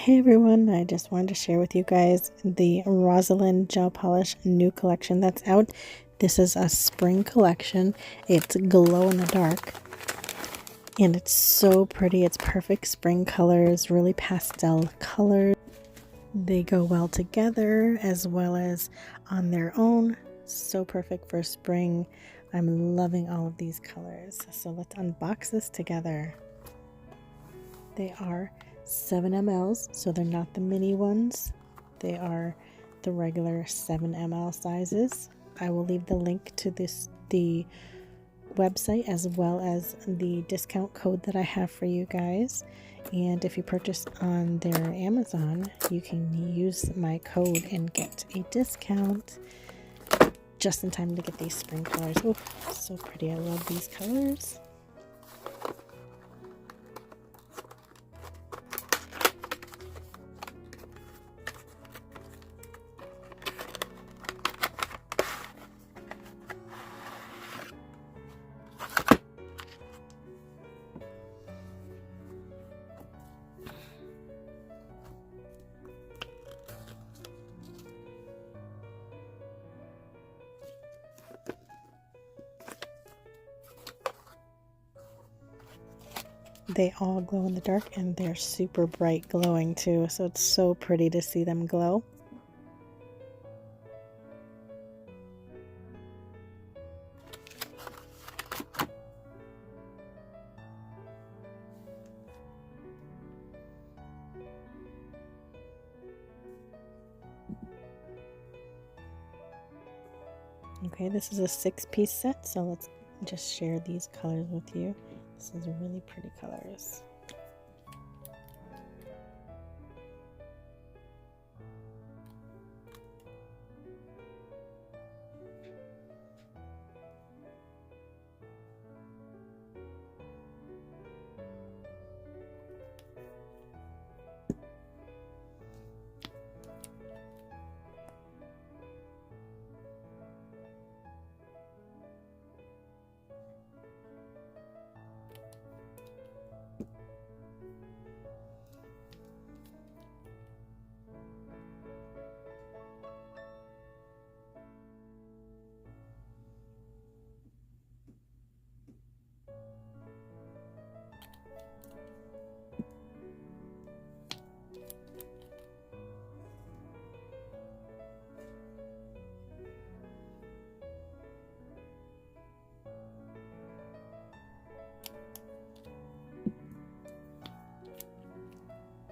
Hey everyone, I just wanted to share with you guys the Rosalind gel polish new collection that's out. This is a spring collection. It's glow in the dark and it's so pretty. It's perfect spring colors, really pastel colors. They go well together as well as on their own. So perfect for spring. I'm loving all of these colors. So let's unbox this together. They are 7 mLs, so they're not the mini ones. They are the regular 7 ml sizes. I will leave the link to the website as well as the discount code that I have for you guys. And if you purchase on their Amazon, you can use my code and get a discount just in time to get these spring colors. Oh, so pretty. I love these colors. They all glow in the dark and they're super bright glowing too, so it's so pretty to see them glow. Okay, this is a 6-piece set, so let's just share these colors with you. This is really pretty colors.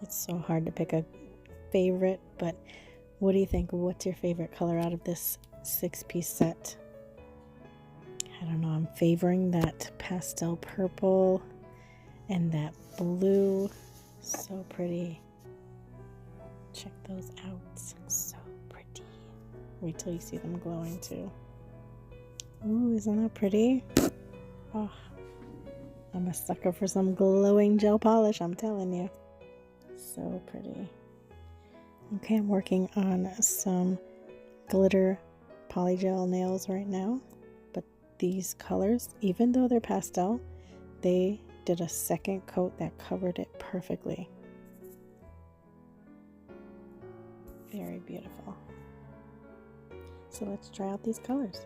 It's so hard to pick a favorite, but what do you think? What's your favorite color out of this 6-piece set? I don't know, I'm favoring that pastel purple and that blue. So pretty. Check those out. So pretty. Wait till you see them glowing too. Ooh, isn't that pretty? Oh, I'm a sucker for some glowing gel polish, I'm telling you. So pretty. Okay, I'm working on some glitter polygel nails right now, but these colors, even though they're pastel, they did a second coat that covered it perfectly. Very beautiful. So let's try out these colors.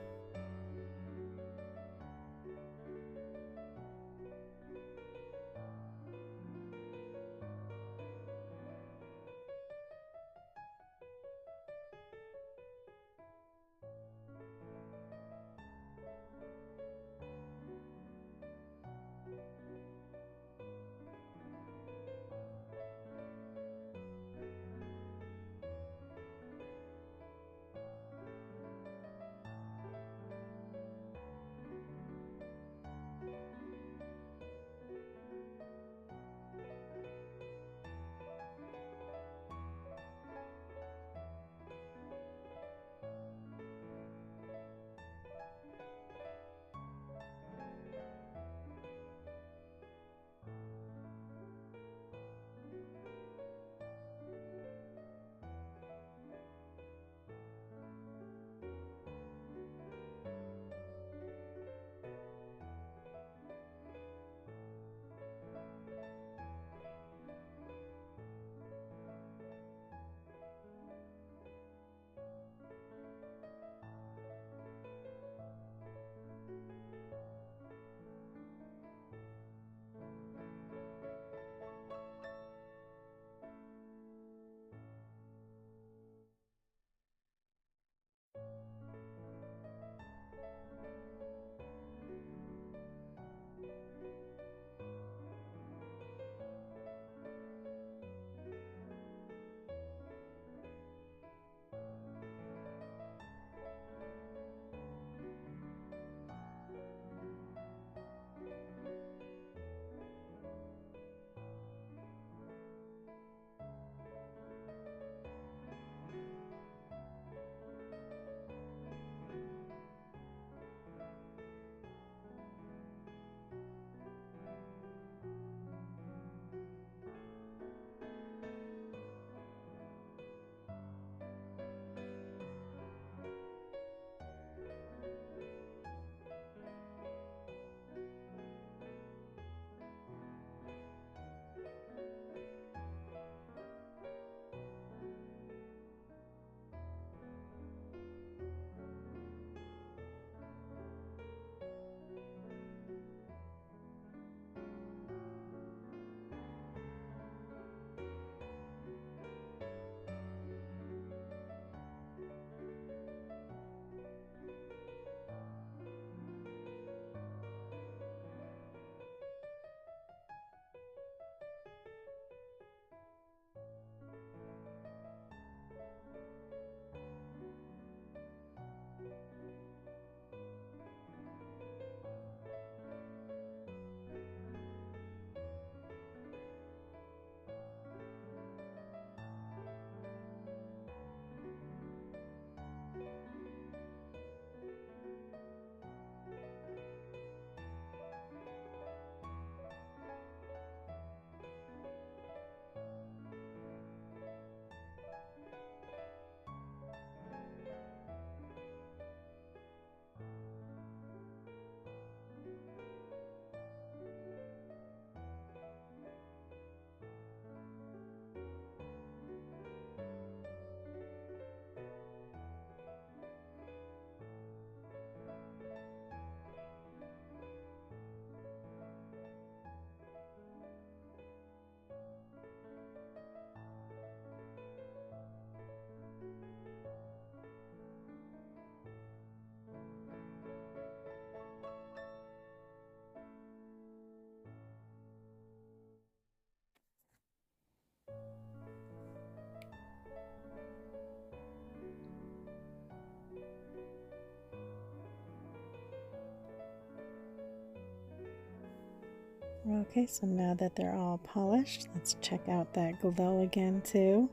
Okay, so now that they're all polished, let's check out that glow again too.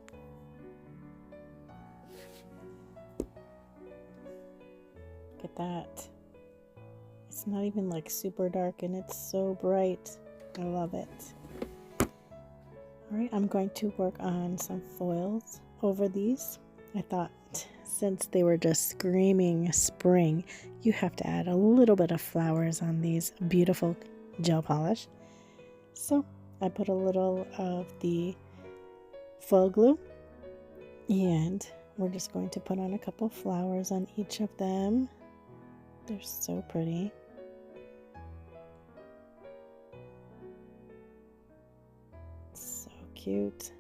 Look at that. It's not even like super dark and it's so bright. I love it. Alright, I'm going to work on some foils over these. I thought since they were just screaming spring, you have to add a little bit of flowers on these beautiful gel polish. So I put a little of the foil glue and we're just going to put on a couple flowers on each of them. They're so pretty. So cute.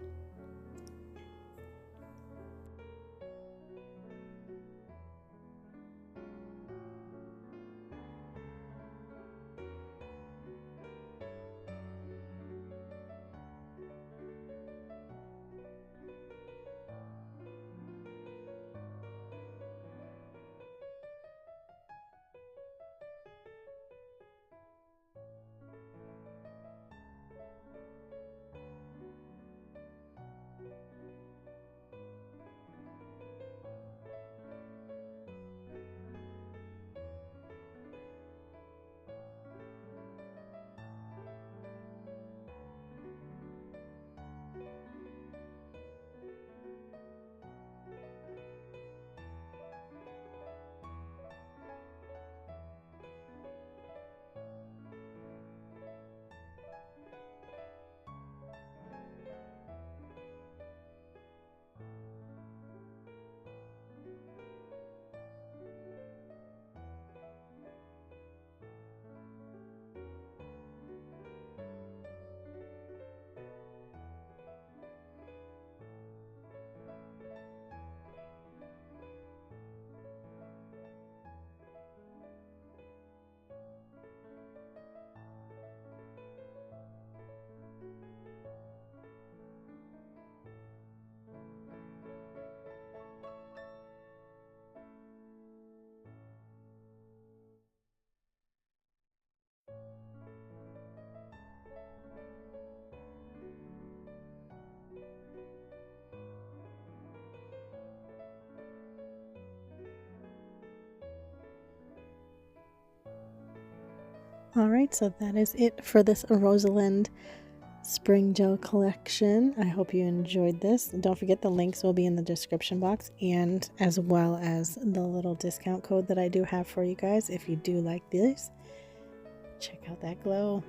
Alright, so that is it for this Rosalind Spring Gel collection. I hope you enjoyed this. Don't forget the links will be in the description box, and as well as the little discount code that I do have for you guys if you do like this. Check out that glow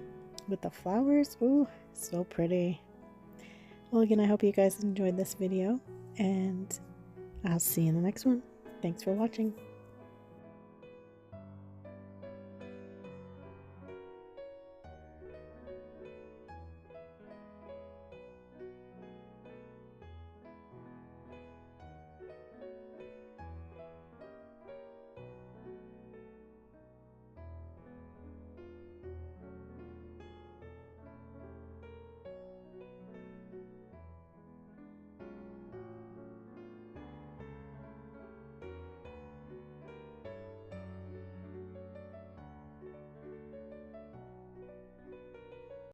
with the flowers. Ooh, so pretty. Well, again, I hope you guys enjoyed this video, and I'll see you in the next one. Thanks for watching.